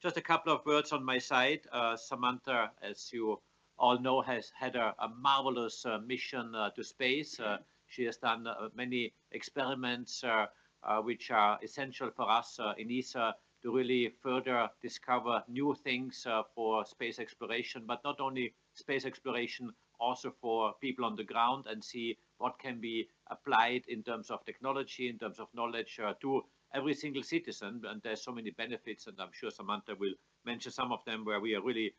Just a couple of words on my side. Samantha, as you all know, has had a marvelous mission to space. She has done many experiments which are essential for us in ESA to really further discover new things for space exploration, but not only space exploration, also for people on the ground, and see what can be applied in terms of technology, in terms of knowledge to every single citizen. And there's so many benefits, and I'm sure Samantha will mention some of them where we are really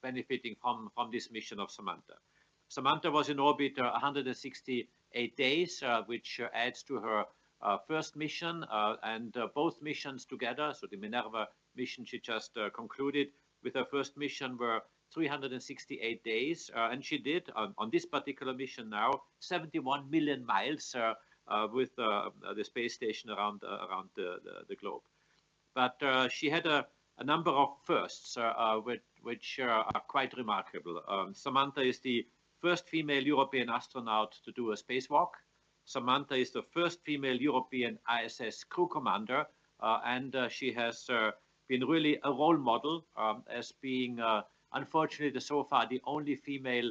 benefiting from this mission of Samantha. Samantha was in orbit 168 days, which adds to her first mission, and both missions together, so the Minerva mission she just concluded with her first mission, were 368 days, and she did on this particular mission now 71 million miles with the space station around the globe. But she had a number of firsts which are quite remarkable. Samantha is the first female European astronaut to do a spacewalk. Samantha is the first female European ISS crew commander, and she has been really a role model as being, unfortunately, so far the only female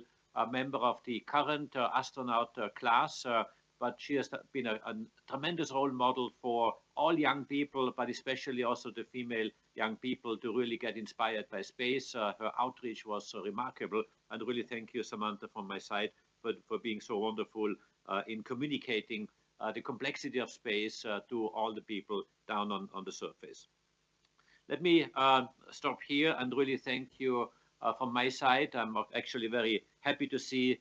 member of the current astronaut class. But she has been a tremendous role model for all young people, but especially also the female young people, to really get inspired by space. Her outreach was remarkable, and really thank you, Samantha, from my side for being so wonderful in communicating the complexity of space to all the people down on the surface. Let me stop here and really thank you from my side. I'm actually very happy to see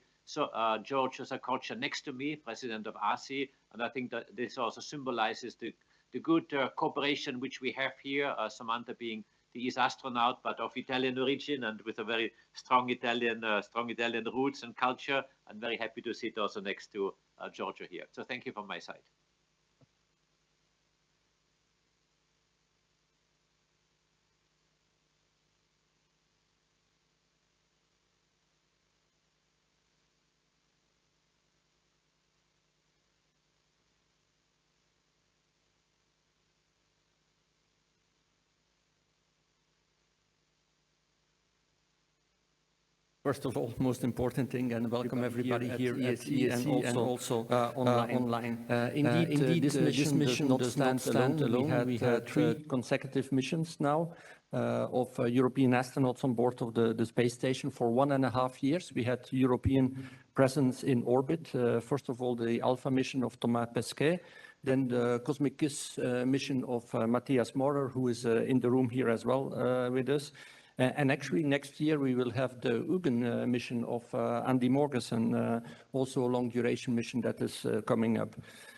George Zakocha next to me, president of ASI, and I think that this also symbolizes the good cooperation which we have here, Samantha being the ESA astronaut, but of Italian origin and with a very strong Italian roots and culture. I'm very happy to sit also next to Giorgio here. So thank you from my side. First of all, most important thing, and welcome everybody here at CEST and also online. Indeed, this mission does not stand alone. We had 3 consecutive missions now of European astronauts on board of the space station for 1.5 years. We had European presence in orbit. First of all, the Alpha mission of Thomas Pesquet, then the Cosmic Kiss mission of Matthias Maurer, who is in the room here as well with us. And actually next year we will have the Ugin mission of Andy Morgensen, also a long duration mission that is coming up.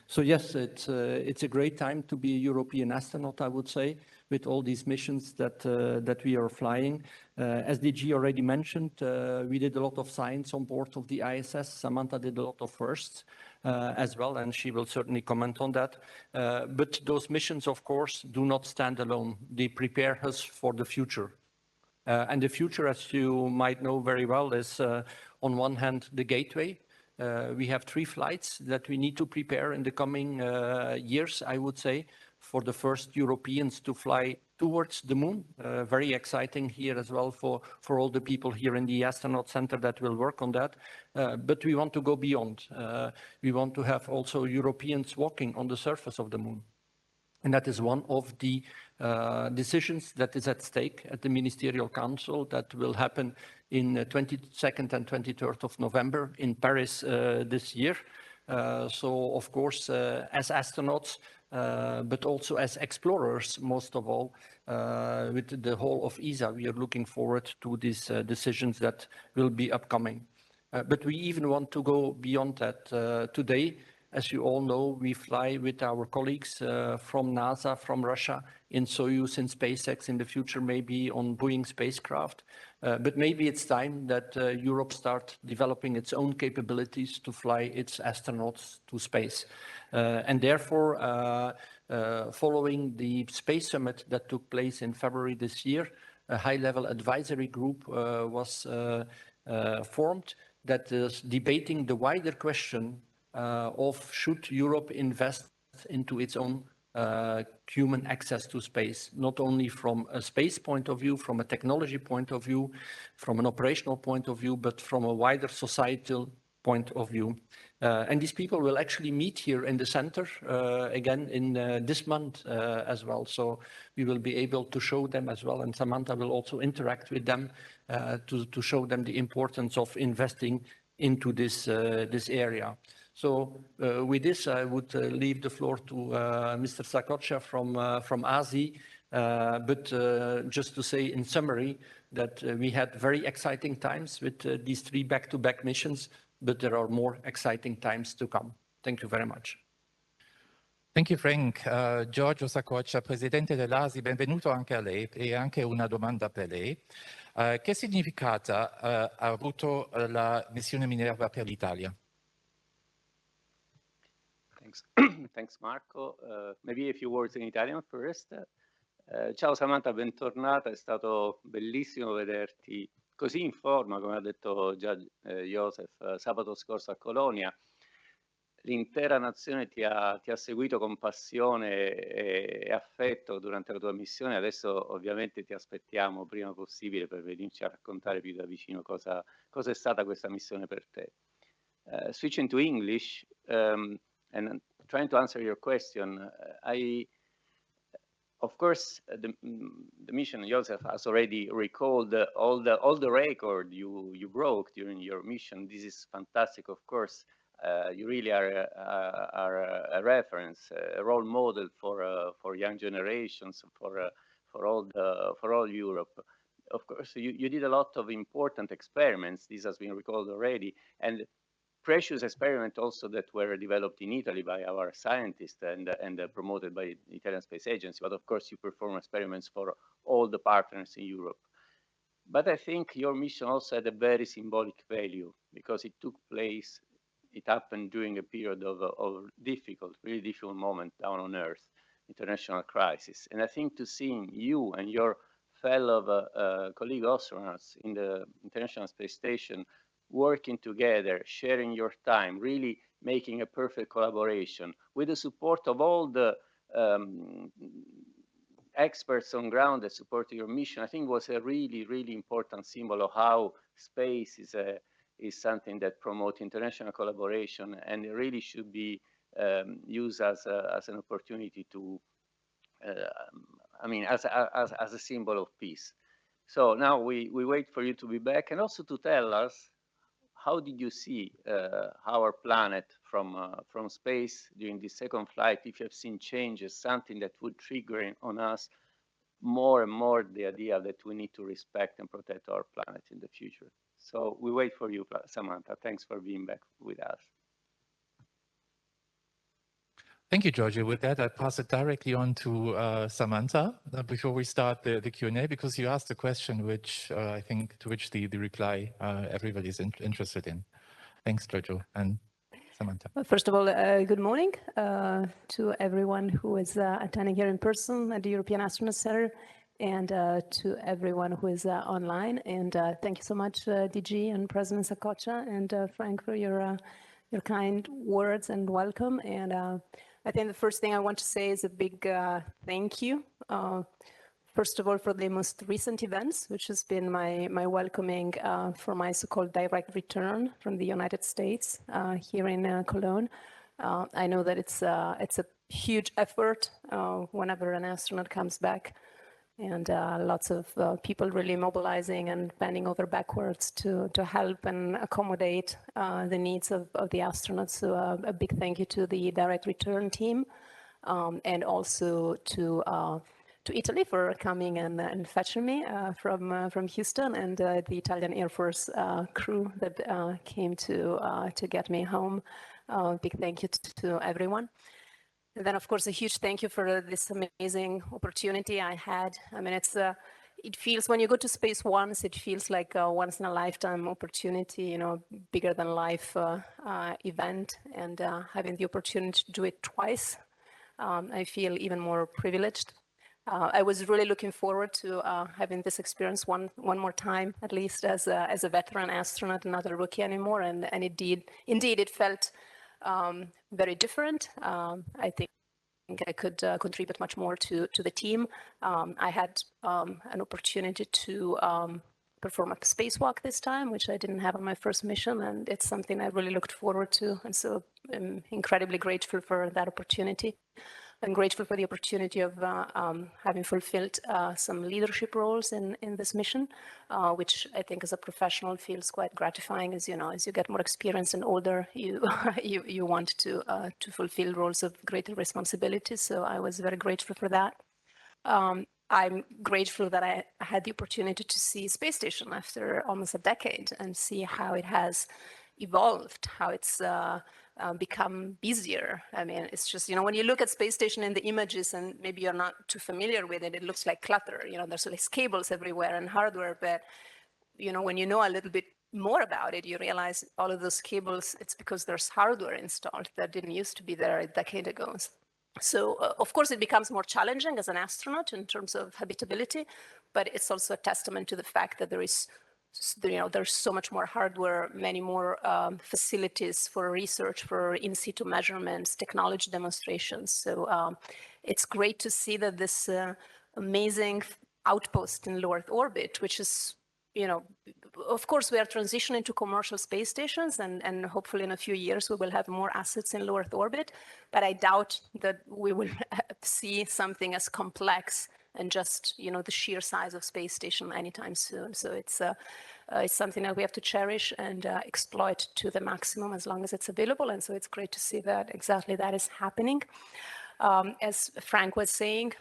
So yes, it's a great time to be a European astronaut, I would say, with all these missions that we are flying. As DG already mentioned, we did a lot of science on board of the ISS. Samantha did a lot of firsts as well, and she will certainly comment on that. But those missions, of course, do not stand alone. They prepare us for the future. And the future, as you might know very well, is on one hand, the Gateway. We have 3 flights that we need to prepare in the coming years, I would say, for the first Europeans to fly towards the moon. Very exciting here as well for all the people here in the Astronaut Center that will work on that. But we want to go beyond. We want to have also Europeans walking on the surface of the moon. And that is one of the decisions that is at stake at the Ministerial Council that will happen in 22nd and 23rd of November in Paris this year. So, of course, as astronauts, but also as explorers, most of all, with the whole of ESA, we are looking forward to these decisions that will be upcoming. But we even want to go beyond that. Today, as you all know, we fly with our colleagues from NASA, from Russia, in Soyuz, in SpaceX, in the future maybe on Boeing spacecraft. But maybe it's time that Europe start developing its own capabilities to fly its astronauts to space. And therefore, following the Space Summit that took place in February this year, a high-level advisory group was formed that is debating the wider question of should Europe invest into its own human access to space, not only from a space point of view, from a technology point of view, from an operational point of view, but from a wider societal point of view. And these people will actually meet here in the center again in this month as well. So we will be able to show them as well. And Samantha will also interact with them to show them the importance of investing into this area. So with this, I would leave the floor to Mr. Sakoccia from ASI. But just to say in summary that we had very exciting times with these 3 back-to-back missions, but there are more exciting times to come. Thank you very much. Thank you, Frank. Giorgio Sakoccia, presidente dell'ASI, benvenuto anche a lei e anche una domanda per lei. Che significato ha avuto la missione Minerva per l'Italia? Thanks. Thanks, Marco. Maybe a few words in Italian first. Ciao Samantha, bentornata, è stato bellissimo vederti così in forma, come ha detto già Joseph, sabato scorso a Colonia. L'intera nazione ti ha seguito con passione e affetto durante la tua missione. Adesso ovviamente ti aspettiamo prima possibile per venirci a raccontare più da vicino cosa è stata questa missione per te. Switching to English, and trying to answer your question, of course, the mission, Joseph has already recalled all the record you broke during your mission. This is fantastic, of course. You really are a reference, a role model for young generations, for all Europe. Of course, you did a lot of important experiments. This has been recalled already, and precious experiments also that were developed in Italy by our scientists and promoted by the Italian Space Agency. But of course, you perform experiments for all the partners in Europe. But I think your mission also had a very symbolic value because it took place, it happened during a period of really difficult moment down on Earth, international crisis. And I think to seeing you and your fellow colleague astronauts in the International Space Station working together, sharing your time, really making a perfect collaboration with the support of all the experts on ground that support your mission, I think was a really, really important symbol of how space is something that promotes international collaboration and it really should be used as an opportunity to, as a symbol of peace. So now we wait for you to be back and also to tell us how did you see our planet from space during the second flight, if you have seen changes, something that would trigger on us more and more the idea that we need to respect and protect our planet in the future. So we wait for you, Samantha. Thanks for being back with us. Thank you, Giorgio. With that, I pass it directly on to Samantha before we start the Q&A, because you asked a question which I think to which the reply everybody is interested in. Thanks, Giorgio and Samantha. Well, first of all, good morning to everyone who is attending here in person at the European Astronaut Center and to everyone who is online. And thank you so much, DG and President Sakoccia and Frank for your kind words and welcome. And I think the first thing I want to say is a big thank you. First of all, for the most recent events, which has been my welcoming for my so-called direct return from the United States here in Cologne. I know that it's a huge effort whenever an astronaut comes back, and lots of people really mobilizing and bending over backwards to help and accommodate the needs of the astronauts. So a big thank you to the direct return team and also to Italy for coming and fetching me from Houston, and the Italian Air Force crew that came to get me home. Big thank you to everyone. And then, of course, a huge thank you for this amazing opportunity I had. I mean, it feels, when you go to space once, it feels like a once-in-a-lifetime opportunity, you know, bigger than life event. And having the opportunity to do it twice, I feel even more privileged. I was really looking forward to having this experience one more time, at least as a veteran astronaut, not a rookie anymore. And indeed, it felt very different. I think I could contribute much more to the team. I had an opportunity to perform a spacewalk this time, which I didn't have on my first mission, and it's something I really looked forward to, and so I'm incredibly grateful for that opportunity. I'm grateful for the opportunity of having fulfilled some leadership roles in this mission, which I think as a professional feels quite gratifying. As you know, as you get more experience and older, you you want to fulfill roles of greater responsibility. So I was very grateful for that. I'm grateful that I had the opportunity to see space station after almost a decade and see how it has evolved, how it's become busier. I mean, it's just, you know, when you look at space station in the images and maybe you're not too familiar with it, it looks like clutter. You know, there's less cables everywhere and hardware, but, you know, when you know a little bit more about it, you realize all of those cables, it's because there's hardware installed that didn't used to be there a decade ago. So, of course, it becomes more challenging as an astronaut in terms of habitability, but it's also a testament to the fact that there is, you know, there's so much more hardware, many more facilities for research, for in situ measurements, technology demonstrations. So it's great to see that this amazing outpost in low Earth orbit, which is, you know, of course, we are transitioning to commercial space stations, and hopefully in a few years we will have more assets in low Earth orbit. But I doubt that we will see something as complex and just, you know, the sheer size of space station anytime soon. So it's something that we have to cherish and exploit to the maximum as long as it's available. And so it's great to see that exactly that is happening. As Frank was saying,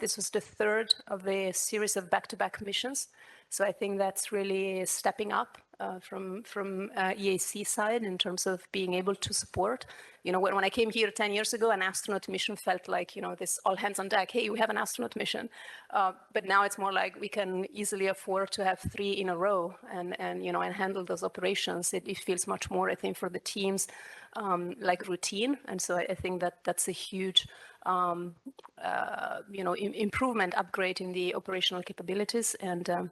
this was the third of a series of back-to-back missions. So I think that's really stepping up from EAC side in terms of being able to support. You know, when I came here 10 years ago, an astronaut mission felt like, you know, this all hands on deck. Hey, we have an astronaut mission. But now it's more like we can easily afford to have 3 in a row and you know, and handle those operations. It feels much more, I think, for the teams like routine. And so I think that that's a huge you know, improvement, upgrade in the operational capabilities. And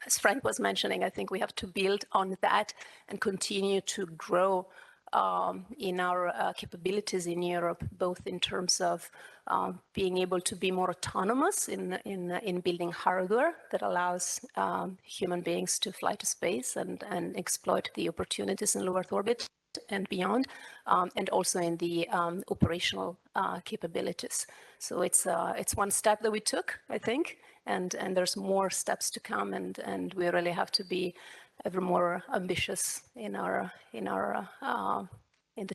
as Frank was mentioning, I think we have to build on that and continue to grow in our capabilities in Europe, both in terms of being able to be more autonomous in building hardware that allows human beings to fly to space and exploit the opportunities in low Earth orbit and beyond, and also in the operational capabilities. So it's one step that we took, I think, and there's more steps to come, and we really have to be ever more ambitious in the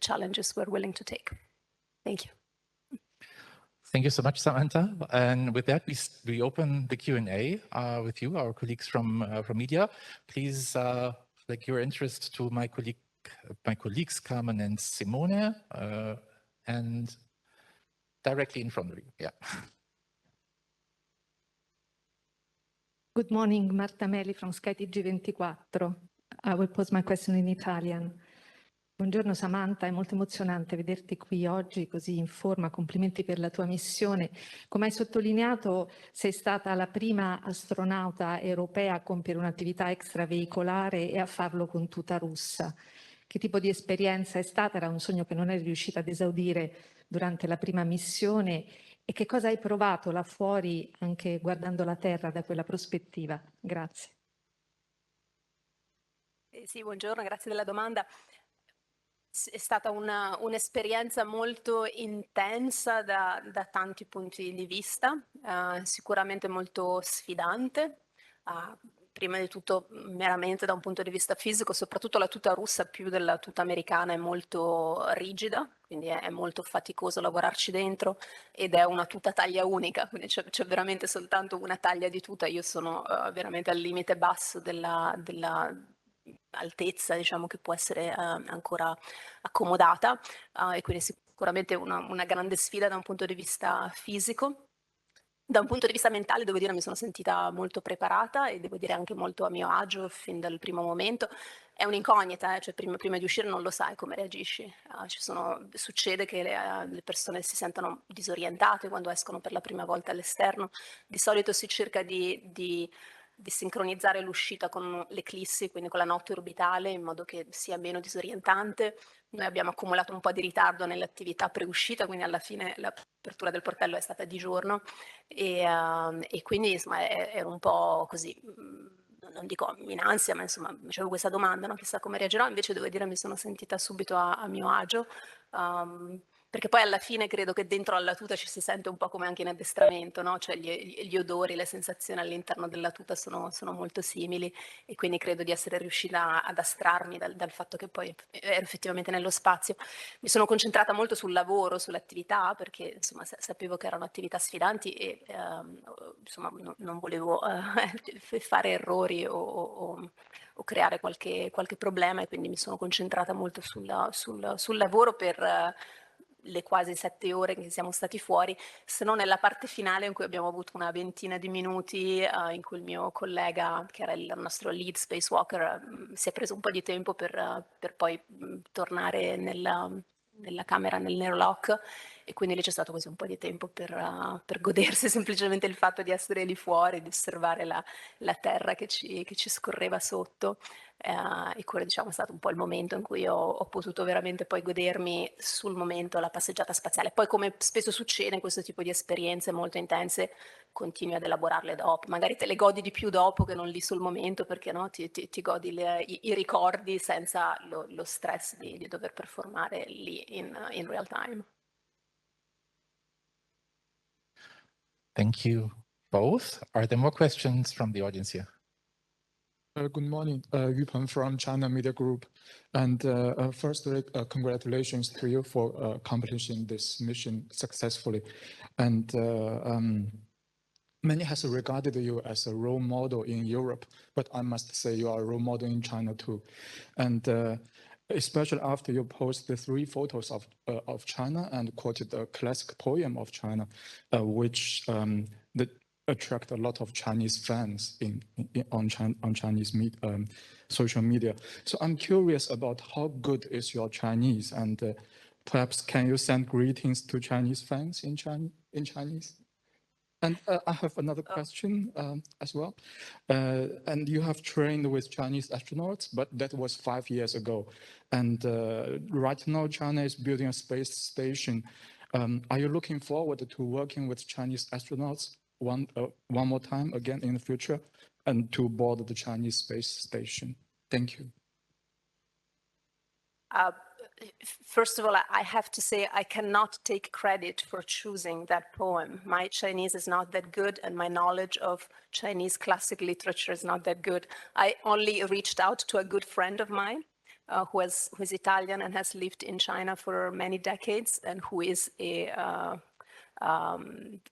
challenges we're willing to take. Thank you. Thank you so much, Samantha. And with that, we open the Q&A with you, our colleagues from media. Please flag your interest to my colleagues Carmen and Simone, and directly in front of you. Yeah. Good morning, Marta Meli from Sky TG24. I will pose my question in Italian. Buongiorno Samantha, è molto emozionante vederti qui oggi così in forma, complimenti per la tua missione. Come hai sottolineato, sei stata la prima astronauta europea a compiere un'attività extraveicolare e a farlo con tuta russa. Che tipo di esperienza è stata? Era un sogno che non eri riuscita ad esaudire durante la prima missione. E che cosa hai provato là fuori, anche guardando la Terra da quella prospettiva? Grazie. Sì, buongiorno, grazie della domanda. È stata un'esperienza molto intensa da tanti punti di vista, sicuramente molto sfidante. Prima di tutto meramente da un punto di vista fisico, soprattutto la tuta russa più della tuta americana è molto rigida, quindi è molto faticoso lavorarci dentro, ed è una tuta taglia unica, quindi c'è veramente soltanto una taglia di tuta. Io sono veramente al limite basso della altezza, diciamo, che può essere ancora accomodata, e quindi sicuramente una grande sfida da un punto di vista fisico. Da un punto di vista mentale, devo dire, mi sono sentita molto preparata e devo dire anche molto a mio agio fin dal primo momento. È un'incognita, cioè prima di uscire non lo sai come reagisci. Succede che le persone si sentano disorientate quando escono per la prima volta all'esterno. Di solito si cerca di di sincronizzare l'uscita con l'eclissi, quindi con la notte orbitale, in modo che sia meno disorientante. Noi abbiamo accumulato un po' di ritardo nell'attività preuscita, quindi alla fine l'apertura del portello è stata di giorno e quindi insomma ero un po' così, non dico in ansia, ma insomma facevo questa domanda, no? Chissà come reagirò. Invece devo dire mi sono sentita subito a mio agio, perché poi alla fine credo che dentro alla tuta ci si sente un po' come anche in addestramento, no? Cioè gli odori, le sensazioni all'interno della tuta sono molto simili, e quindi credo di essere riuscita ad astrarmi dal fatto che poi ero effettivamente nello spazio. Mi sono concentrata molto sul lavoro, sull'attività, perché insomma sapevo che erano attività sfidanti e insomma non volevo fare errori o creare qualche problema, e quindi mi sono concentrata molto sul lavoro per le quasi 7 ore che siamo stati fuori, se non nella parte finale in cui abbiamo avuto una ventina di minuti in cui il mio collega, che era il nostro lead spacewalker, si è preso un po' di tempo per poi tornare nella camera, nell'airlock, e quindi lì c'è stato così un po' di tempo per godersi semplicemente il fatto di essere lì fuori, di osservare la terra che ci scorreva sotto. E quello, diciamo, è stato un po' il momento in cui ho potuto veramente poi godermi sul momento la passeggiata spaziale. Poi, come spesso succede in questo tipo di esperienze molto intense, continui ad elaborarle dopo. Magari te le godi di più dopo che non lì sul momento, perché no, ti godi i ricordi senza lo stress di dover performare lì in real time. Thank you both. Are there more questions from the audience here? Good morning, Yupen from China Media Group. And firstly, congratulations to you for accomplishing this mission successfully. And many has regarded you as a role model in Europe, but I must say you are a role model in China too. And especially after you post the 3 photos of China and quoted a classic poem of China, which attract a lot of Chinese fans on Chinese social media. So I'm curious about how good is your Chinese, and perhaps can you send greetings to Chinese fans in Chinese? And I have another question as well. And you have trained with Chinese astronauts, but that was 5 years ago. And right now, China is building a space station. Are you looking forward to working with Chinese astronauts one more time again in the future, and to board the Chinese space station? Thank you. First of all, I have to say I cannot take credit for choosing that poem. My Chinese is not that good, and my knowledge of Chinese classic literature is not that good. I only reached out to a good friend of mine who is Italian and has lived in China for many decades, and who is a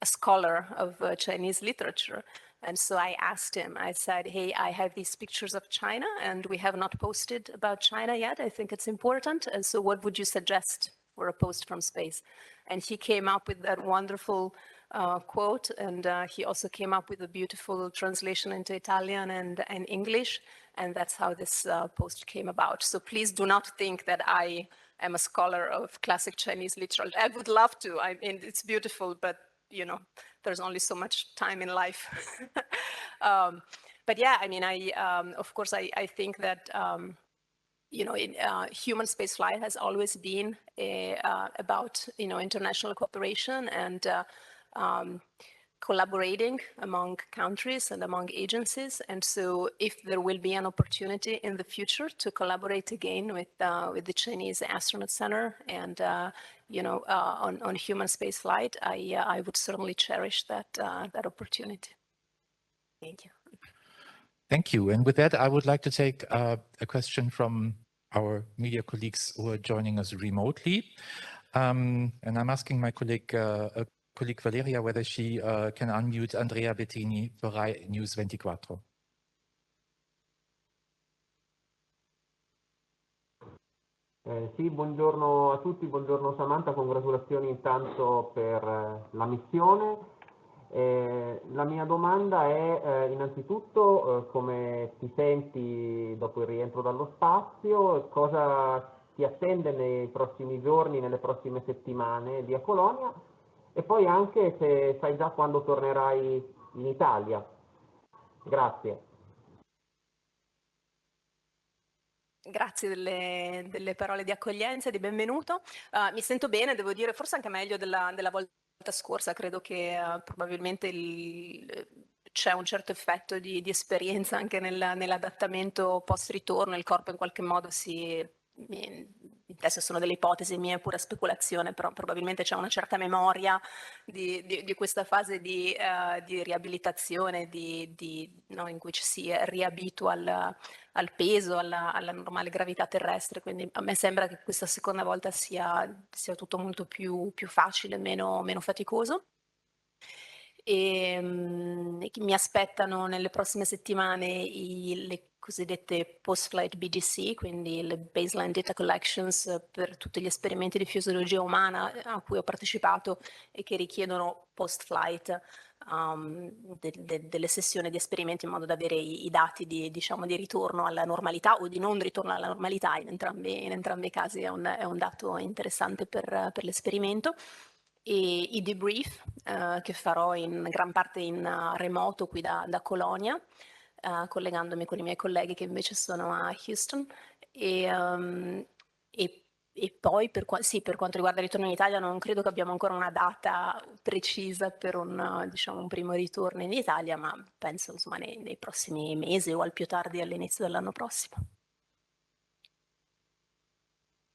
scholar of Chinese literature. And so I asked him, I said, hey, I have these pictures of China and we have not posted about China yet. I think it's important. And so what would you suggest for a post from space? And he came up with that wonderful quote. And he also came up with a beautiful translation into Italian and English. And that's how this post came about. So please do not think that I am a scholar of classic Chinese literature. I would love to. I mean, it's beautiful, but you know, there's only so much time in life. But yeah, I mean, of course, I think that, you know, human spaceflight has always been about, you know, international cooperation and collaborating among countries and among agencies. And so if there will be an opportunity in the future to collaborate again with the Chinese Astronaut Center and, you know, on human spaceflight, I would certainly cherish that opportunity. Thank you. Thank you. And with that, I would like to take a question from our media colleagues who are joining us remotely. And I'm asking my colleague Valeria whether she can unmute Andrea Bettini for Rai News 24. Sì, buongiorno a tutti, buongiorno Samantha, congratulazioni intanto per la missione. La mia domanda è innanzitutto come ti senti dopo il rientro dallo spazio, cosa ti attende nei prossimi giorni, nelle prossime settimane lì a Colonia, e poi anche se sai già quando tornerai in Italia. Grazie. Grazie delle parole di accoglienza e di benvenuto. Mi sento bene, devo dire, forse anche meglio della volta scorsa. Credo che probabilmente c'è un certo effetto di esperienza anche nell'adattamento post-ritorno. Il corpo in qualche modo adesso sono delle ipotesi mie, pura speculazione, però probabilmente c'è una certa memoria di questa fase di riabilitazione, no, in cui ci si riabitua al peso, alla normale gravità terrestre, quindi a me sembra che questa seconda volta sia tutto molto più facile, meno faticoso. E mi aspettano nelle prossime settimane le cosiddette post-flight BDC, quindi le Baseline Data Collections per tutti gli esperimenti di fisiologia umana a cui ho partecipato e che richiedono post-flight delle sessioni di esperimenti in modo da avere i dati di ritorno alla normalità o di non ritorno alla normalità. In entrambi i casi è un dato interessante per l'esperimento. E i debrief che farò in gran parte in remoto qui da Colonia, collegandomi con i miei colleghi che invece sono a Houston. E poi per quanto riguarda il ritorno in Italia non credo che abbiamo ancora una data precisa per un primo ritorno in Italia, ma penso insomma nei prossimi mesi o al più tardi all'inizio dell'anno prossimo.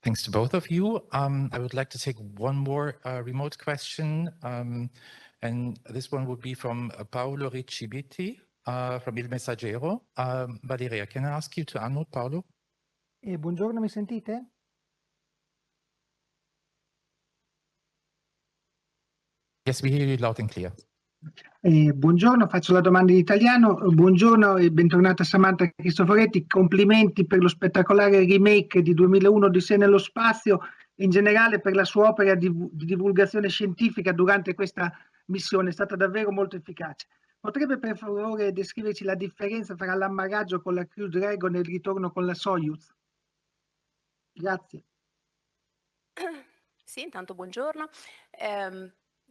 Thanks to both of you. I would like to take one more remote question, and this one would be from Paolo Riccibiti from Il Messaggero. Valeria, can I ask you to unmute Paolo? Buongiorno, mi sentite? Yes, we hear you loud and clear. Buongiorno, faccio la domanda in italiano. Buongiorno e bentornata Samantha Cristoforetti. Complimenti per lo spettacolare remake di 2001 Odissea nello spazio e in generale per la sua opera di divulgazione scientifica durante questa missione. È stata davvero molto efficace. Potrebbe per favore descriverci la differenza tra l'ammaraggio con la Crew Dragon e il ritorno con la Soyuz? Grazie. Sì, intanto buongiorno.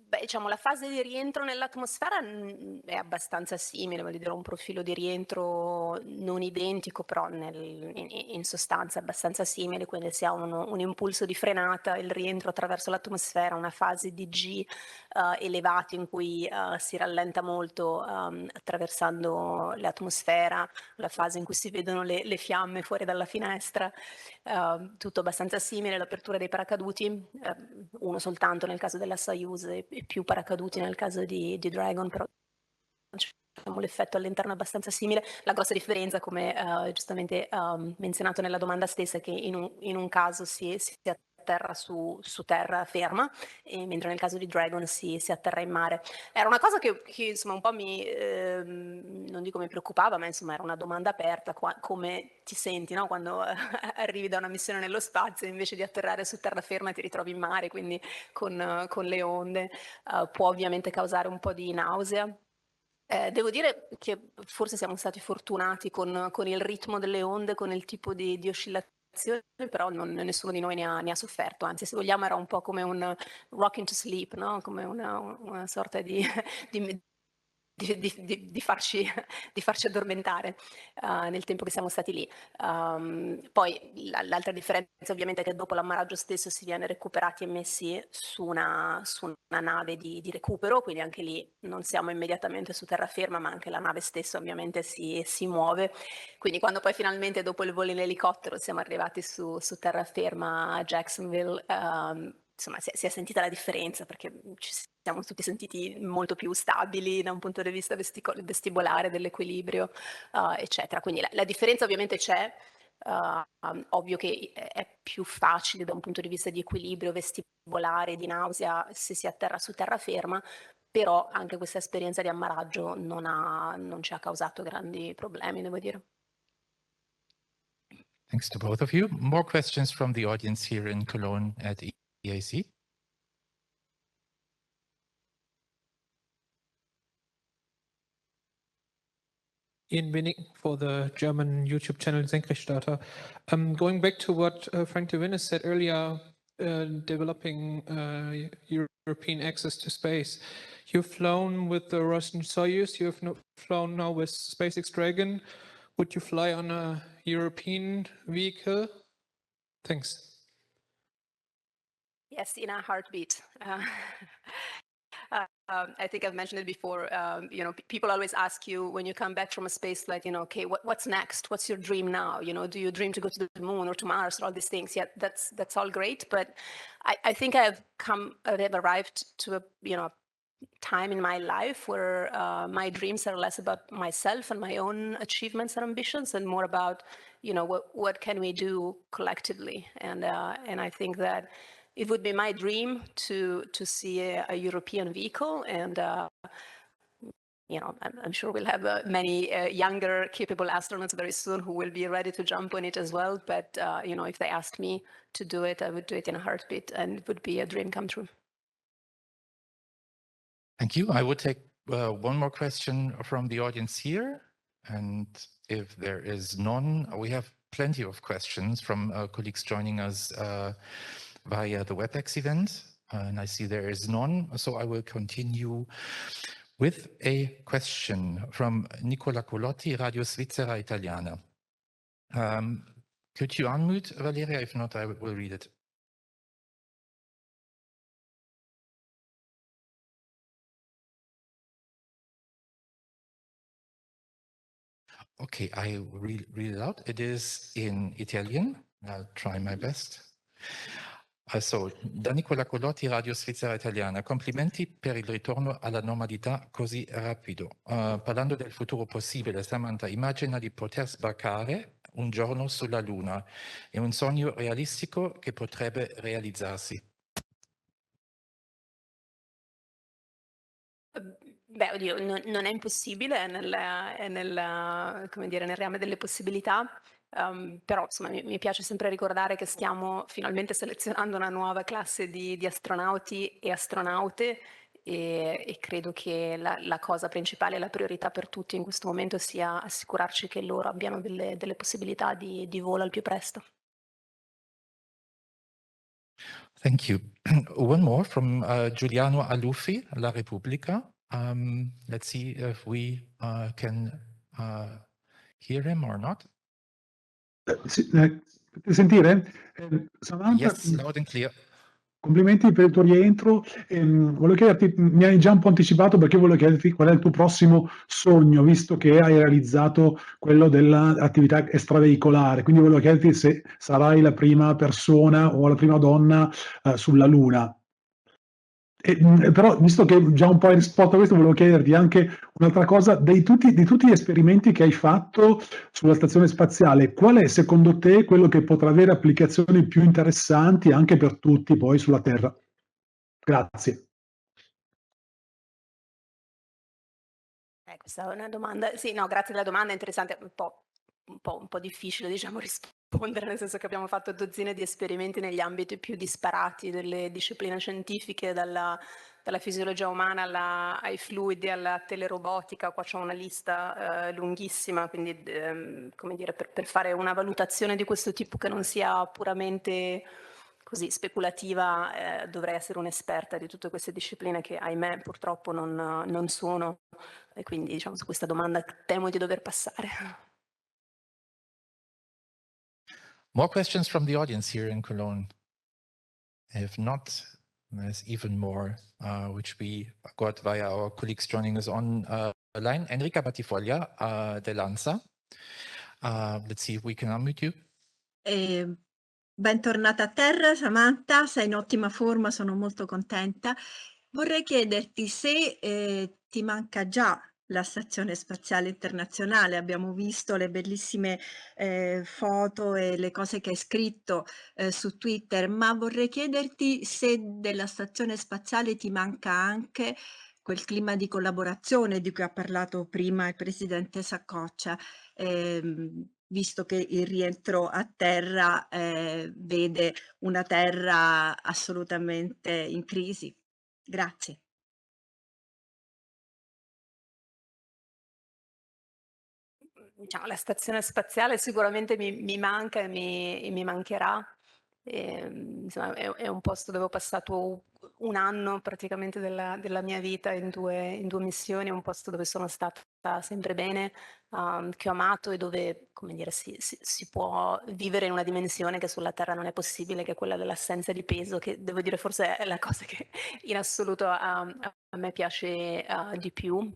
Diciamo la fase di rientro nell'atmosfera è abbastanza simile, voglio dire, un profilo di rientro non identico, però in sostanza abbastanza simile, quindi si ha un impulso di frenata, il rientro attraverso l'atmosfera, una fase di G elevati in cui si rallenta molto attraversando l'atmosfera, la fase in cui si vedono le fiamme fuori dalla finestra, tutto abbastanza simile, l'apertura dei paracaduti, uno soltanto nel caso della Soyuz e più paracaduti nel caso di Dragon, però l'effetto all'interno è abbastanza simile. La grossa differenza, come giustamente menzionato nella domanda stessa, è che in un caso si atterra su terra ferma, mentre nel caso di Dragon si atterra in mare. Era una cosa che insomma un po' non dico mi preoccupava, ma insomma era una domanda aperta, come ti senti, no? Quando arrivi da una missione nello spazio, invece di atterrare su terraferma ti ritrovi in mare, quindi con le onde, può ovviamente causare un po' di nausea. Devo dire che forse siamo stati fortunati con il ritmo delle onde, con il tipo di oscillazione, però nessuno di noi ne ha sofferto, anzi se vogliamo era un po' come un rock into sleep, no? Come una sorta di farci addormentare nel tempo che siamo stati lì. Poi l'altra differenza ovviamente è che dopo l'ammaraggio stesso si viene recuperati e messi su una nave di recupero, quindi anche lì non siamo immediatamente su terraferma, ma anche la nave stessa ovviamente si muove. Quindi quando poi finalmente dopo il volo in elicottero siamo arrivati su terraferma a Jacksonville, insomma si è sentita la differenza, perché ci siamo tutti sentiti molto più stabili da un punto di vista vestibolare, dell'equilibrio, eccetera. Quindi la differenza ovviamente c'è, ovvio che è più facile da un punto di vista di equilibrio vestibolare, di nausea, se si atterra su terraferma, però anche questa esperienza di ammaraggio non ci ha causato grandi problemi, devo dire. Thanks to both of you. More questions from the audience here in Cologne at EAC. Ian Winnick for the German YouTube channel Senkrechtstarter. Going back to what Frank de Winnes said earlier, developing European access to space. You've flown with the Russian Soyuz, you've flown now with SpaceX Dragon. Would you fly on a European vehicle? Thanks. Yes, in a heartbeat. I think I've mentioned it before. You know, people always ask you when you come back from a space flight, you know, okay, what's next? What's your dream now? You know, do you dream to go to the moon or to Mars or all these things? Yeah, that's all great, but I think I've arrived to a time in my life where my dreams are less about myself and my own achievements and ambitions, and more about what can we do collectively. And I think that it would be my dream to see a European vehicle, and I'm sure we'll have many younger, capable astronauts very soon who will be ready to jump on it as well. But if they asked me to do it, I would do it in a heartbeat, and it would be a dream come true. Thank you. I would take one more question from the audience here, and if there is none, we have plenty of questions from colleagues joining us via the WebEx event, and I see there is none, so I will continue with a question from Nicola Colotti, Radio Svizzera Italiana. Could you unmute, Valeria? If not, I will read it. Okay, I read it out. It is in Italian. I'll try my best. So, da Nicola Colotti, Radio Svizzera Italiana. Complimenti per il ritorno alla normalità così rapido. Parlando del futuro possibile, Samantha immagina di poter sbarcare un giorno sulla Luna. È un sogno realistico che potrebbe realizzarsi. Beh, oddio, non è impossibile, è nel reame delle possibilità, però insomma mi piace sempre ricordare che stiamo finalmente selezionando una nuova classe di astronauti e astronaute, e credo che la cosa principale, la priorità per tutti in questo momento sia assicurarci che loro abbiano delle possibilità di volo al più presto. Thank you. One more from Giuliano Aluffi, La Repubblica. Let's see if we can hear him or not. Potete sentire? Samantha, Yes, loud and clear. Complimenti per il tuo rientro. Volevo chiederti, mi hai già un po' anticipato, perché volevo chiederti qual è il tuo prossimo sogno, visto che hai realizzato quello dell'attività extraveicolare. Quindi volevo chiederti se sarai la prima persona o la prima donna sulla Luna. Però, visto che già un po' hai risposto a questo, volevo chiederti anche un'altra cosa. Di tutti gli esperimenti che hai fatto sulla stazione spaziale, qual è secondo te quello che potrà avere applicazioni più interessanti anche per tutti poi sulla Terra? Grazie. Questa è una domanda, sì, no, grazie della domanda, è interessante, un po' difficile, diciamo, rispondere, nel senso che abbiamo fatto dozzine di esperimenti negli ambiti più disparati delle discipline scientifiche, dalla fisiologia umana ai fluidi, alla telerobotica. Qua c'è una lista lunghissima, quindi come dire, per fare una valutazione di questo tipo che non sia puramente così speculativa, dovrei essere un'esperta di tutte queste discipline che, ahimè, purtroppo non sono, e quindi diciamo su questa domanda temo di dover passare. More questions from the audience here in Cologne? If not, there's even more, which we got via our colleagues joining us online. Enrica Battifoglia, dell'ANSA. Let's see if we can unmute you. Bentornata a terra, Samantha, sei in ottima forma, sono molto contenta. Vorrei chiederti se ti manca già la Stazione Spaziale Internazionale. Abbiamo visto le bellissime foto e le cose che hai scritto su Twitter, ma vorrei chiederti se della Stazione Spaziale ti manca anche quel clima di collaborazione di cui ha parlato prima il Presidente Saccoccia, visto che il rientro a terra vede una terra assolutamente in crisi. Grazie. Diciamo, la stazione spaziale sicuramente mi manca e mi mancherà. Insomma, è un posto dove ho passato un anno praticamente della mia vita in due missioni, è un posto dove sono stata sempre bene, che ho amato e dove, come dire, si può vivere in una dimensione che sulla Terra non è possibile, che è quella dell'assenza di peso, che devo dire forse è la cosa che in assoluto a me piace di più.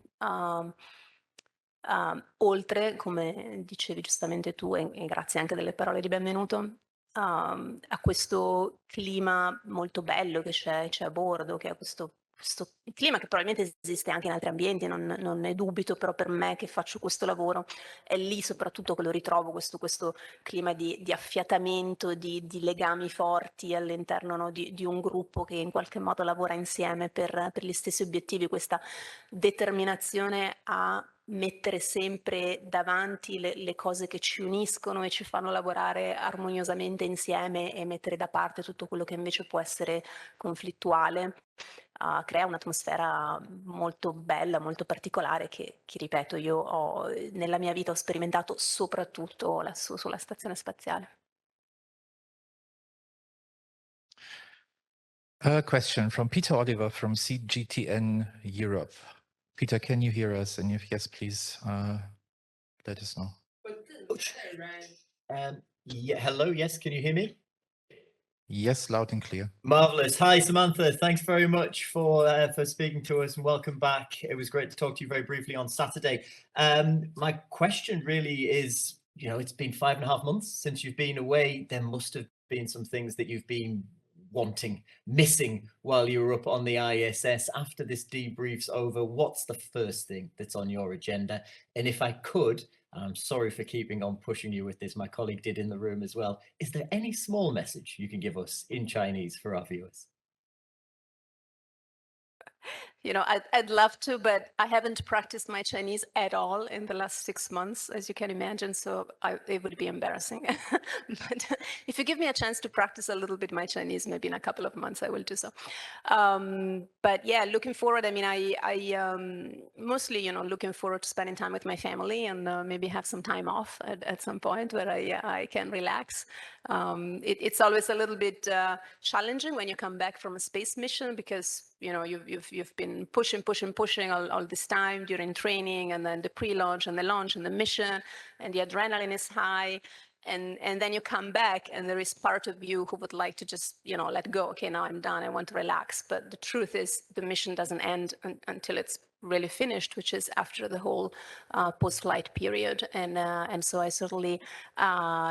Oltre, come dicevi giustamente tu, e grazie anche delle parole di benvenuto, a questo clima molto bello che c'è a bordo, che è questo clima che probabilmente esiste anche in altri ambienti, non ne dubito, però per me che faccio questo lavoro è lì soprattutto che lo ritrovo, questo clima di affiatamento, di legami forti all'interno, no, di un gruppo che in qualche modo lavora insieme per gli stessi obiettivi, questa determinazione a mettere sempre davanti le cose che ci uniscono e ci fanno lavorare armoniosamente insieme e mettere da parte tutto quello che invece può essere conflittuale. Crea un'atmosfera molto bella, molto particolare che ripeto, io nella mia vita ho sperimentato soprattutto lassù sulla stazione spaziale. A question from Peter Oliver from CGTN Europe. Peter, can you hear us? And if yes, please let us know. Yeah, hello, yes, can you hear me? Yes, loud and clear. Marvelous. Hi, Samantha. Thanks very much for speaking to us and welcome back. It was great to talk to you very briefly on Saturday. My question really is, you know, it's been 5.5 months since you've been away. There must have been some things that you've been missing while you were up on the ISS. After this debrief's over, what's the first thing that's on your agenda? And if I could, I'm sorry for keeping on pushing you with this, my colleague did in the room as well, is there any small message you can give us in Chinese for our viewers? You know, I'd love to, but I haven't practiced my Chinese at all in the last 6 months, as you can imagine, so it would be embarrassing. But if you give me a chance to practice a little bit my Chinese, maybe in a couple of months I will do so. But yeah, looking forward, I mean, I mostly, you know, looking forward to spending time with my family and maybe have some time off at some point where I can relax. It's always a little bit challenging when you come back from a space mission because, you know, you've been pushing all this time during training, and then the pre-launch and the launch and the mission, and the adrenaline is high. And then you come back and there is part of you who would like to just, you know, let go. Okay, now I'm done. I want to relax. But the truth is the mission doesn't end until it's really finished, which is after the whole post-flight period. And so I certainly,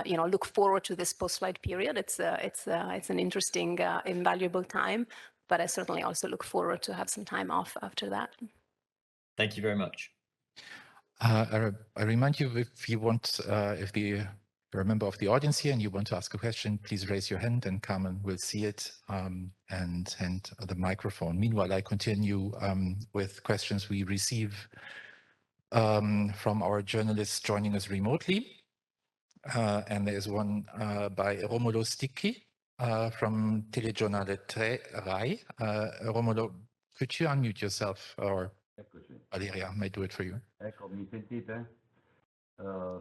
you know, look forward to this post-flight period. It's an interesting, invaluable time. But I certainly also look forward to have some time off after that. Thank you very much. I remind you, if you want, if you're a member of the audience here and you want to ask a question, please raise your hand and Carmen will see it and hand the microphone. Meanwhile, I continue with questions we receive from our journalists joining us remotely. And there is one by Romolo Sticchi. From Telegiornale Rai. Romolo, could you unmute yourself, or Valeria may do it for you? Ecco, mi sentite?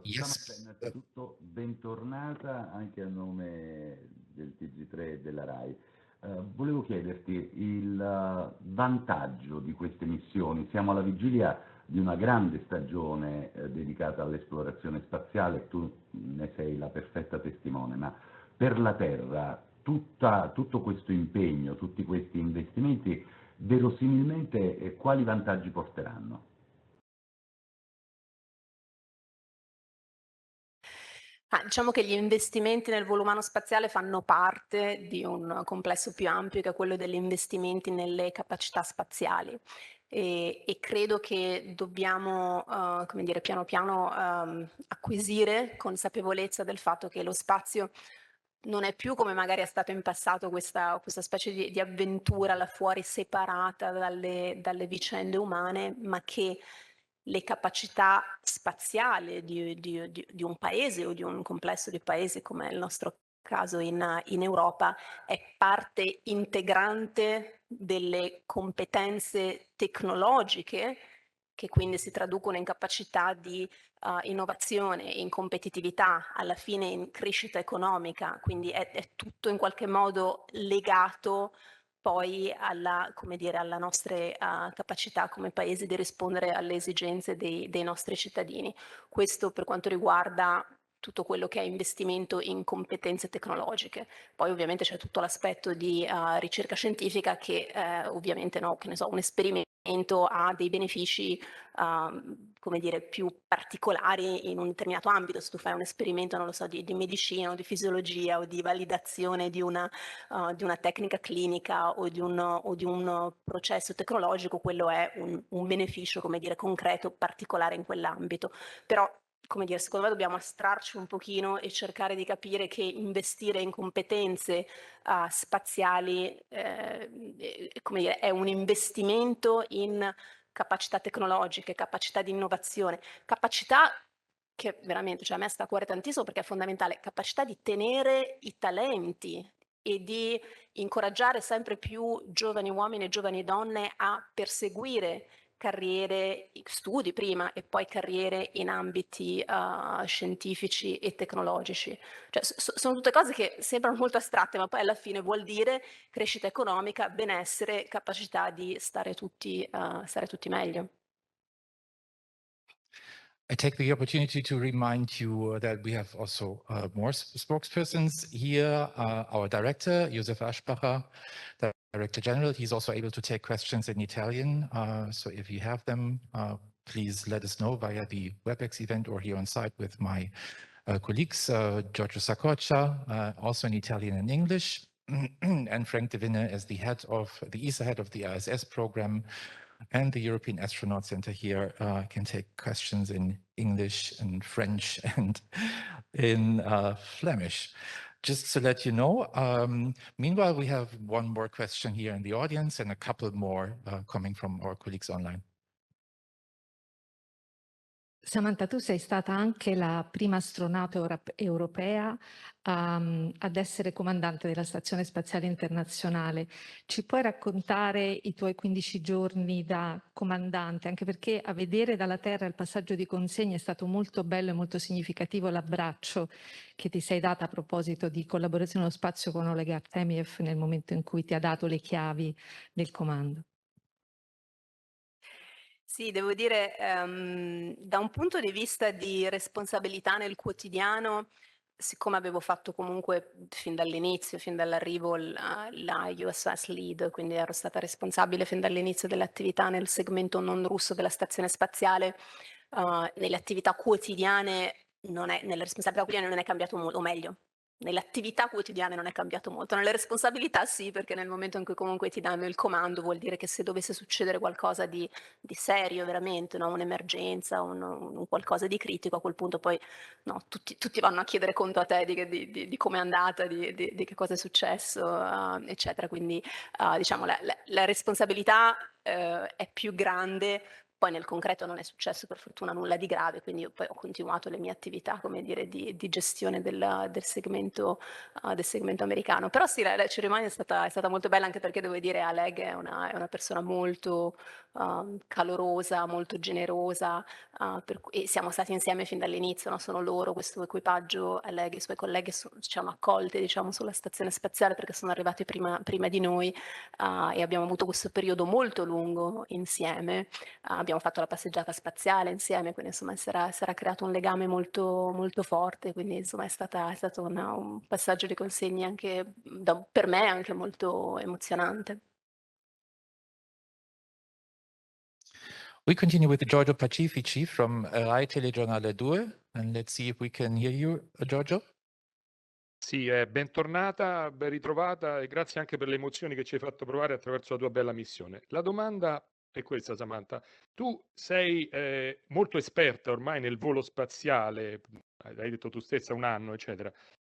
Yes. Innanzitutto bentornata anche a nome del TG3 e della Rai. Volevo chiederti il vantaggio di queste missioni. Siamo alla vigilia di una grande stagione dedicata all'esplorazione spaziale, tu ne sei la perfetta testimone, ma per la Terra tutto questo impegno, tutti questi investimenti, verosimilmente quali vantaggi porteranno? Diciamo che gli investimenti nel volo umano spaziale fanno parte di un complesso più ampio che è quello degli investimenti nelle capacità spaziali. E credo che dobbiamo, come dire, piano piano acquisire consapevolezza del fatto che lo spazio non è più come magari è stato in passato questa specie di avventura là fuori separata dalle vicende umane, ma che le capacità spaziali di un paese o di un complesso di paesi come è il nostro caso in Europa è parte integrante delle competenze tecnologiche che quindi si traducono in capacità di innovazione, in competitività, alla fine in crescita economica, quindi è tutto in qualche modo legato poi alla, come dire, alla nostra capacità come paese di rispondere alle esigenze dei nostri cittadini. Questo per quanto riguarda tutto quello che è investimento in competenze tecnologiche. Poi ovviamente c'è tutto l'aspetto di ricerca scientifica che ovviamente no, che ne so, un esperimento ha dei benefici come dire, più particolari in un determinato ambito. Se tu fai un esperimento, non lo so, di medicina o di fisiologia o di validazione di una tecnica clinica o di un processo tecnologico, quello è un beneficio, come dire, concreto, particolare in quell'ambito. Però, come dire, secondo me dobbiamo astrarci un pochino e cercare di capire che investire in competenze spaziali come dire, è un investimento in capacità tecnologiche, capacità di innovazione, capacità che veramente, cioè a me sta a cuore tantissimo perché è fondamentale, capacità di tenere i talenti e di incoraggiare sempre più giovani uomini e giovani donne a perseguire carriere, studi prima e poi carriere in ambiti scientifici e tecnologici. Cioè, sono tutte cose che sembrano molto astratte, ma poi alla fine vuol dire crescita economica, benessere, capacità di stare tutti meglio. I take the opportunity to remind you that we have also more spokespersons here. Our director, Josef Aschbacher, Director General, he's also able to take questions in Italian. So if you have them, please let us know via the WebEx event or here on site with my colleagues, Giorgio Sacoccia, also in Italian and English, and Frank De Winne as the ESA head of the ISS program, and the European Astronaut Center here can take questions in English and French and in Flemish. Just to let you know, meanwhile, we have one more question here in the audience and a couple more coming from our colleagues online. Samantha, tu sei stata anche la prima astronauta europea ad essere comandante della Stazione Spaziale Internazionale. Ci puoi raccontare i tuoi 15 giorni da comandante? Anche perché a vedere dalla Terra il passaggio di consegne è stato molto bello e molto significativo l'abbraccio che ti sei data a proposito di collaborazione nello spazio con Oleg Artemiev nel momento in cui ti ha dato le chiavi del comando. Sì, devo dire, da un punto di vista di responsabilità nel quotidiano, siccome avevo fatto comunque fin dall'inizio, fin dall'arrivo la USS Lead, quindi ero stata responsabile fin dall'inizio delle attività nel segmento non russo della stazione spaziale, nelle attività quotidiane nelle responsabilità quotidiane non è cambiato molto, o meglio, nelle attività quotidiane non è cambiato molto, nelle responsabilità sì, perché nel momento in cui comunque ti danno il comando vuol dire che se dovesse succedere qualcosa di serio veramente, no? Un'emergenza, un qualcosa di critico, a quel punto poi no, tutti vanno a chiedere conto a te di come è andata, di che cosa è successo, eccetera. Quindi diciamo la responsabilità è più grande. Poi nel concreto non è successo per fortuna nulla di grave, quindi io poi ho continuato le mie attività, come dire, di gestione del segmento americano. Però sì, la cerimonia è stata molto bella, anche perché devo dire Oleg è una persona molto calorosa, molto generosa, e siamo stati insieme fin dall'inizio, no? Sono loro, questo equipaggio, Oleg e i suoi colleghi ci hanno accolte, diciamo, sulla stazione spaziale perché sono arrivati prima di noi e abbiamo avuto questo periodo molto lungo insieme. Abbiamo fatto la passeggiata spaziale insieme, quindi insomma si era creato un legame molto, molto forte, quindi insomma è stato un passaggio di consegne anche per me anche molto emozionante. We continue with Giorgio Pacifici from Rai Telegiornale 2, and let's see if we can hear you, Giorgio. Sì, bentornata, ben ritrovata e grazie anche per le emozioni che ci hai fatto provare attraverso la tua bella missione. La domanda è questa, Samantha. Tu sei molto esperta ormai nel volo spaziale, hai detto tu stessa 1 anno, eccetera.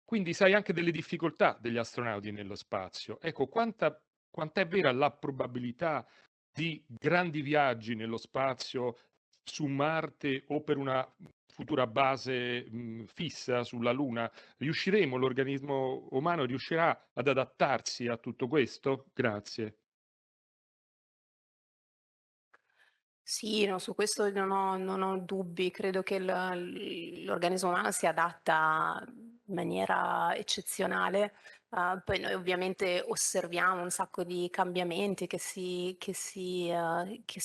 Quindi sai anche delle difficoltà degli astronauti nello spazio. Ecco, quanta è vera la probabilità di grandi viaggi nello spazio su Marte o per una futura base fissa sulla Luna? L'organismo umano riuscirà ad adattarsi a tutto questo? Grazie. Sì, no, su questo non ho dubbi, credo che l'organismo umano si adatta in maniera eccezionale. Poi noi ovviamente osserviamo un sacco di cambiamenti che si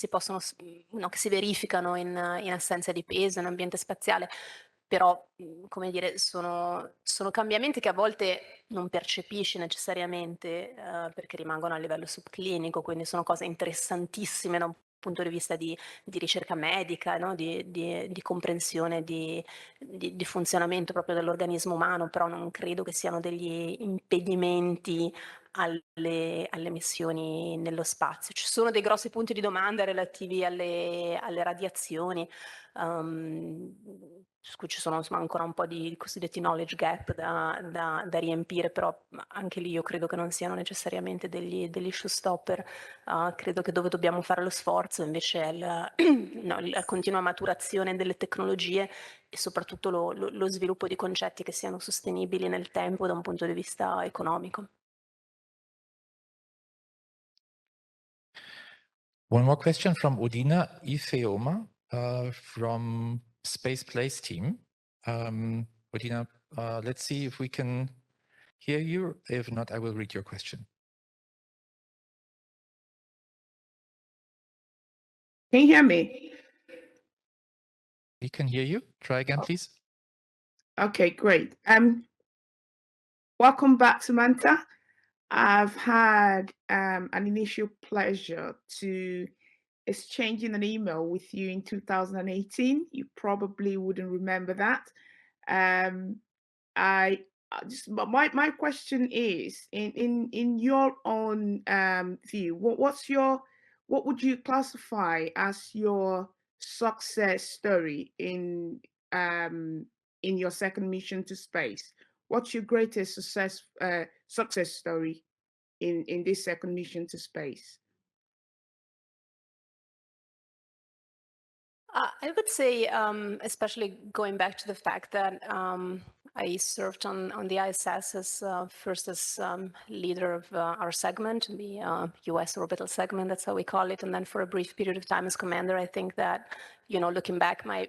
possono, no, che si verificano in assenza di peso, in ambiente spaziale, però, come dire, sono cambiamenti che a volte non percepisci necessariamente, perché rimangono a livello subclinico, quindi sono cose interessantissime da un punto di vista di ricerca medica, no? di comprensione di funzionamento proprio dell'organismo umano, però non credo che siano degli impedimenti alle missioni nello spazio. Ci sono dei grossi punti di domanda relativi alle radiazioni, su cui ci sono insomma ancora un po' di cosiddetti knowledge gap da riempire, però anche lì io credo che non siano necessariamente degli showstopper. Credo che dove dobbiamo fare lo sforzo invece è la continua maturazione delle tecnologie e soprattutto lo sviluppo di concetti che siano sostenibili nel tempo da un punto di vista economico. One more question from Udina Ifeoma from Space Place team. Udina, let's see if we can hear you. If not, I will read your question. Can you hear me? We can hear you. Try again, please. Okay, great. Welcome back, Samantha. I've had an initial pleasure to exchanging an email with you in 2018. You probably wouldn't remember that. But my question is, in your own view, what would you classify as your success story in your second mission to space? What's your greatest success story in this second mission to space? I would say, especially going back to the fact that I served on the ISS as first as leader of our segment, the US orbital segment, that's how we call it, and then for a brief period of time as commander. I think that, looking back, my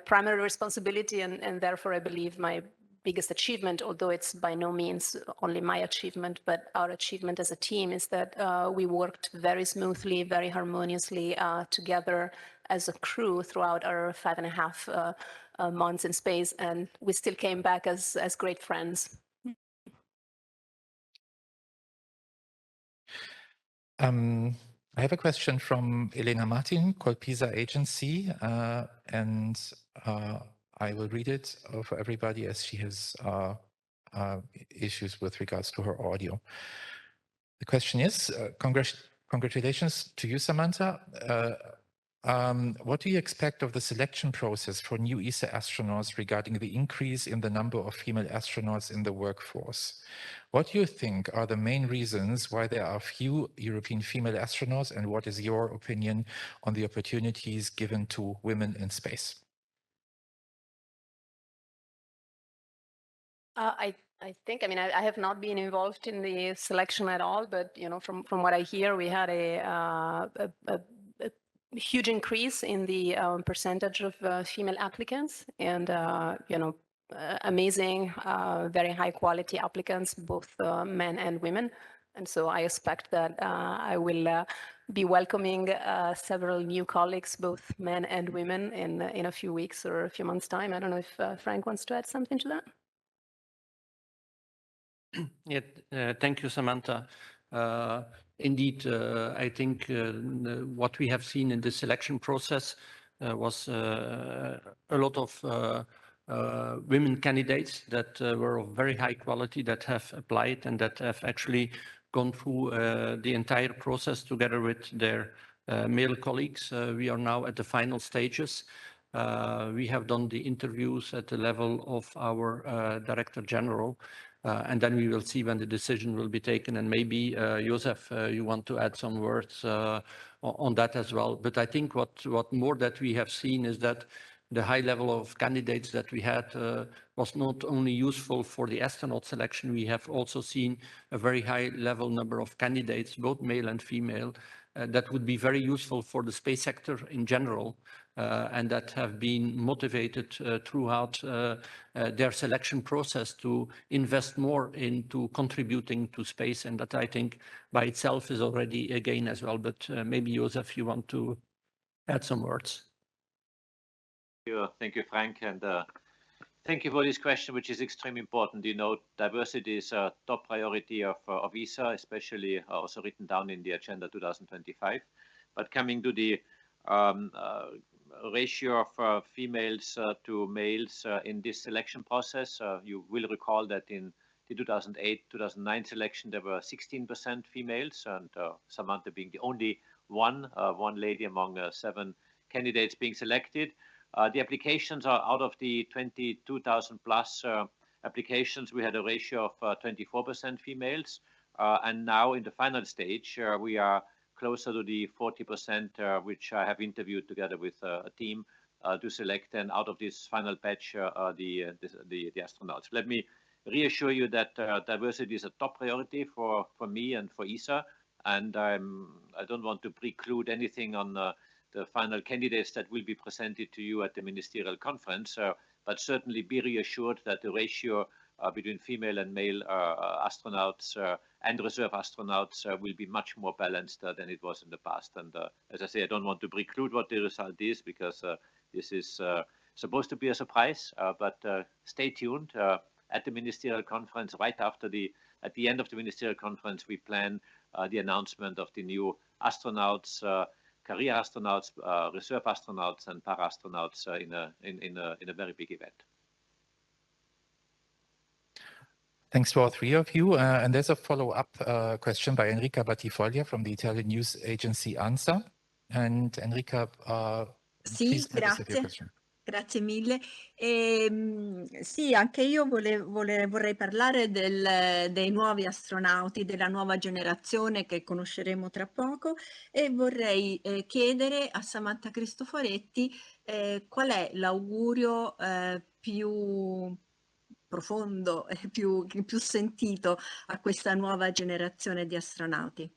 primary responsibility and therefore I believe my biggest achievement, although it's by no means only my achievement, but our achievement as a team, is that we worked very smoothly, very harmoniously together as a crew throughout our 5.5 months in space, and we still came back as great friends. I have a question from Elena Martin, Colpisa Agency, and I will read it for everybody as she has issues with regards to her audio. The question is, congratulations to you, Samantha. What do you expect of the selection process for new ESA astronauts regarding the increase in the number of female astronauts in the workforce? What do you think are the main reasons why there are few European female astronauts, and what is your opinion on the opportunities given to women in space? I think, I have not been involved in the selection at all, but from what I hear, we had a huge increase in the percentage of female applicants, and amazing, very high quality applicants, both men and women. And so I expect that I will be welcoming several new colleagues, both men and women, in a few weeks or a few months' time. I don't know if Frank wants to add something to that. Yeah, thank you, Samantha. Indeed, I think what we have seen in the selection process was a lot of women candidates that were of very high quality, that have applied and that have actually gone through the entire process together with their male colleagues. We are now at the final stages. We have done the interviews at the level of our Director General. And then we will see when the decision will be taken. And maybe, Josef, you want to add some words on that as well. But I think what more that we have seen is that the high level of candidates that we had was not only useful for the astronaut selection, we have also seen a very high level number of candidates, both male and female, that would be very useful for the space sector in general, and that have been motivated throughout their selection process to invest more into contributing to space, and that I think by itself is already a gain as well. But maybe Joseph, you want to add some words? Thank you, Frank, and thank you for this question, which is extremely important. You know, diversity is a top priority of ESA, especially also written down in the Agenda 2025. But coming to the ratio of females to males in this selection process, you will recall that in the 2008-2009 selection, there were 16% females, and Samantha being the only one lady among 7 candidates being selected. The applications are out of the 22,000 plus applications. We had a ratio of 24% females. And now in the final stage, we are closer to the 40%, which I have interviewed together with a team to select. And out of this final batch, the astronauts. Let me reassure you that diversity is a top priority for me and for ESA. And I don't want to preclude anything on the final candidates that will be presented to you at the ministerial conference, but certainly be reassured that the ratio between female and male astronauts and reserve astronauts will be much more balanced than it was in the past. And as I say, I don't want to preclude what the result is, because this is supposed to be a surprise, but stay tuned. At the ministerial conference, at the end of the ministerial conference, we plan the announcement of the new astronauts, career astronauts, reserve astronauts, and para-astronauts in a very big event. Thanks to all 3 of you. And there's a follow-up question by Enrica Battifoglia from the Italian news agency ANSA. And Enrica, sì, grazie. Grazie mille. Sì, anche io vorrei parlare dei nuovi astronauti, della nuova generazione che conosceremo tra poco, e vorrei chiedere a Samantha Cristoforetti qual è l'augurio più profondo e più sentito a questa nuova generazione di astronauti.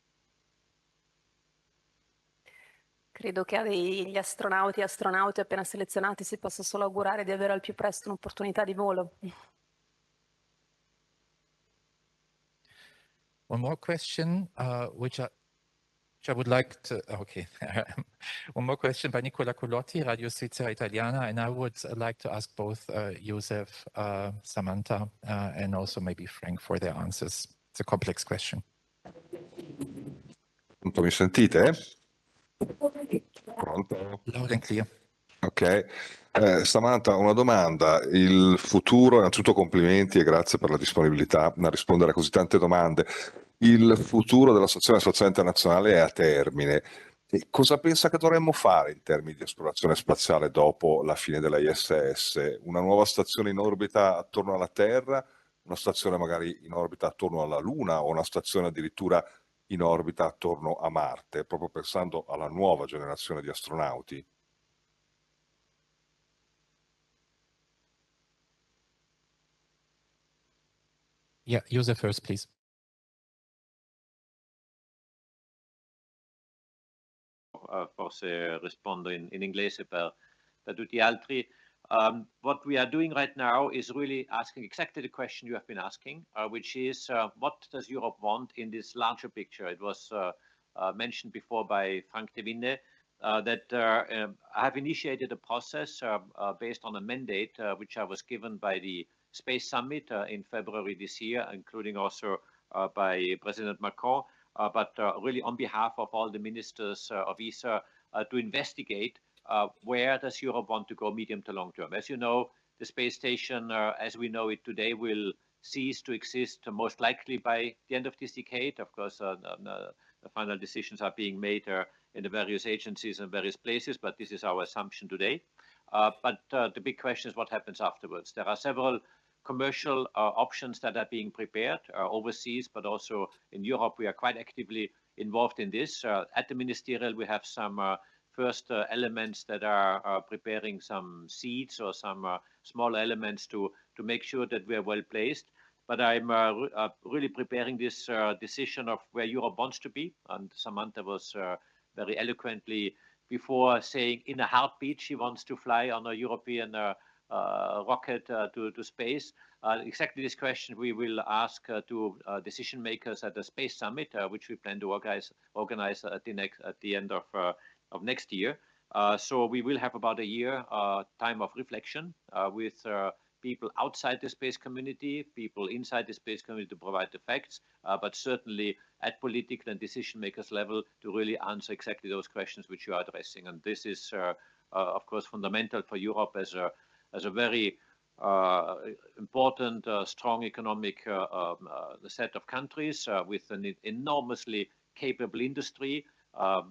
Credo che agli astronauti e astronauti appena selezionati si possa solo augurare di avere al più presto un'opportunità di volo. One more question, which I would like to, okay. One more question by Nicola Colotti, Radio Svizzera Italiana, and I would like to ask both Joseph, Samantha, and also maybe Frank for their answers. It's a complex question. Mi sentite? Pronto? Loud and clear. Ok. Samantha, una domanda. Il futuro, innanzitutto complimenti e grazie per la disponibilità a rispondere a così tante domande. Il futuro della Stazione Spaziale Internazionale è a termine. E cosa pensa che dovremmo fare in termini di esplorazione spaziale dopo la fine della ISS? Una nuova stazione in orbita attorno alla Terra? Una stazione magari in orbita attorno alla Luna? O una stazione addirittura in orbita attorno a Marte, proprio pensando alla nuova generazione di astronauti? Yeah, Joseph first, please. Forse rispondo in inglese per tutti gli altri. What we are doing right now is really asking exactly the question you have been asking, which is what does Europe want in this larger picture? It was mentioned before by Frank de Winne that I have initiated a process based on a mandate which I was given by the Space Summit in February this year, including also by President Macron, but really on behalf of all the ministers of ESA to investigate where does Europe want to go medium to long term. As you know, the space station, as we know it today, will cease to exist most likely by the end of this decade. Of course, the final decisions are being made in the various agencies and various places, but this is our assumption today. But the big question is what happens afterwards. There are several commercial options that are being prepared overseas, but also in Europe. We are quite actively involved in this. At the ministerial, we have some first elements that are preparing some seeds or some small elements to make sure that we are well placed. But I'm really preparing this decision of where Europe wants to be. And Samantha was very eloquently before saying in a heartbeat she wants to fly on a European rocket to space. Exactly this question we will ask to decision makers at the Space Summit, which we plan to organize at the end of next year. So we will have about a year time of reflection with people outside the space community, people inside the space community to provide the facts, but certainly at political and decision makers level to really answer exactly those questions which you are addressing. And this is, of course, fundamental for Europe as a very important, strong economic set of countries with an enormously capable industry,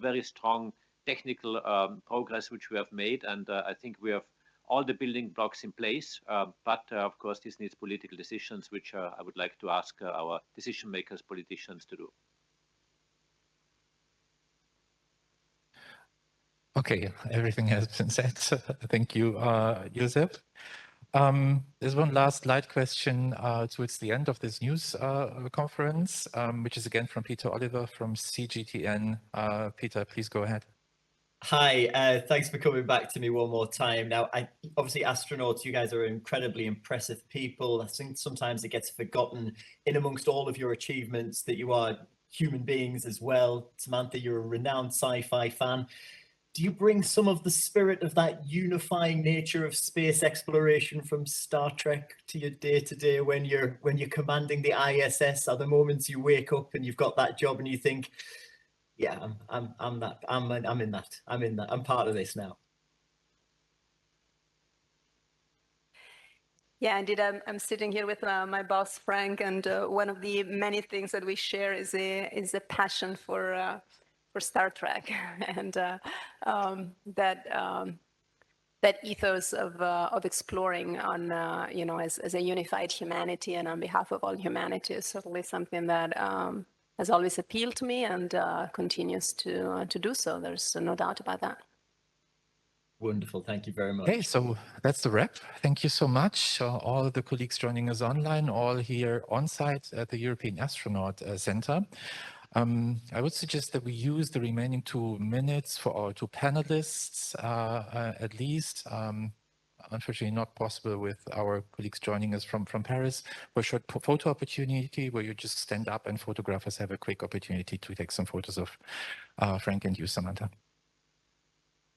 very strong technical progress which we have made. And I think we have all the building blocks in place, but of course this needs political decisions, which I would like to ask our decision makers, politicians to do. Okay, everything has been said. Thank you, Josep. There's one last light question towards the end of this news conference, which is again from Peter Oliver from CGTN. Peter, please go ahead. Hi, thanks for coming back to me one more time. Now, obviously astronauts, you guys are incredibly impressive people. I think sometimes it gets forgotten in amongst all of your achievements that you are human beings as well. Samantha, you're a renowned sci-fi fan. Do you bring some of the spirit of that unifying nature of space exploration from Star Trek to your day-to-day when you're commanding the ISS? Are there moments you wake up and you've got that job and you think, yeah, I'm in that. I'm part of this now. Yeah, indeed. I'm sitting here with my boss Frank, and one of the many things that we share is a passion for Star Trek, and that ethos of exploring on as a unified humanity and on behalf of all humanity is certainly something that has always appealed to me and continues to do so. There's no doubt about that. Wonderful. Thank you very much. Okay, so that's the wrap. Thank you so much. All the colleagues joining us online, all here on site at the European Astronaut Center. I would suggest that we use the remaining 2 minutes for our 2 panelists, at least. Unfortunately not possible with our colleagues joining us from Paris, for a short photo opportunity where you just stand up and photographers have a quick opportunity to take some photos of Frank and you, Samantha.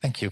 Thank you.